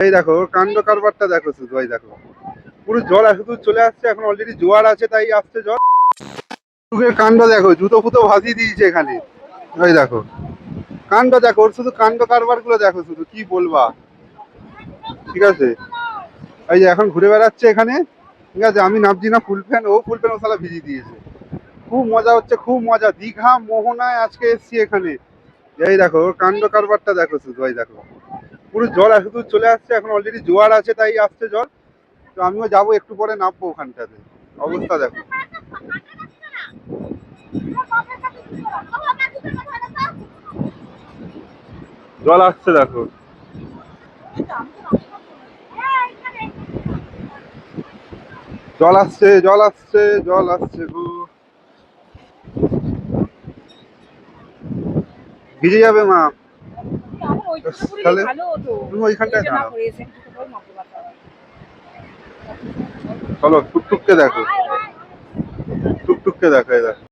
এই দেখো কাণ্ড কারবারটা দেখো শুধু, এই দেখো পুরো জল শুধু চলে আসছে, এখন অলরেডি জোয়ার আছে তাই আসছে জল। কাণ্ড দেখো, জুতো ফুতো ভাসিয়ে দিয়েছে এখানে। ওই দেখো কাণ্ড দেখো, ওর শুধু কাণ্ড কারবার গুলো দেখো শুধু, কি বলবা। ঠিক আছে, এই যে এখন ঘুরে বেড়াচ্ছে এখানে। ঠিক আছে, আমি নামছি না ফুল প্যান্ট, ও ফুল প্যান্ট ও শালা ভিজিয়ে দিয়েছে। খুব মজা হচ্ছে, খুব মজা। দীঘা মোহনায় আজকে এসছি এখানে। এই দেখো ওর কাণ্ড কারবারটা দেখো শুধু, এই দেখো পুরো জল শুধু চলে আসছে, এখন অলরেডি জোয়ার আছে তাই আসছে জল। তো আমিও যাবো, একটু পরে নামবো ওখানটাতে। অবস্থা দেখো, জল আসছে দেখো, জল আসছে জল আসছে জল আসছে গো। ভিজে যাবে মা, তাহলে তুমি ওইখানটায় দাঁড়াও। চলো টুকটুককে দেখো, টুকটুককে দেখো, এই দেখো।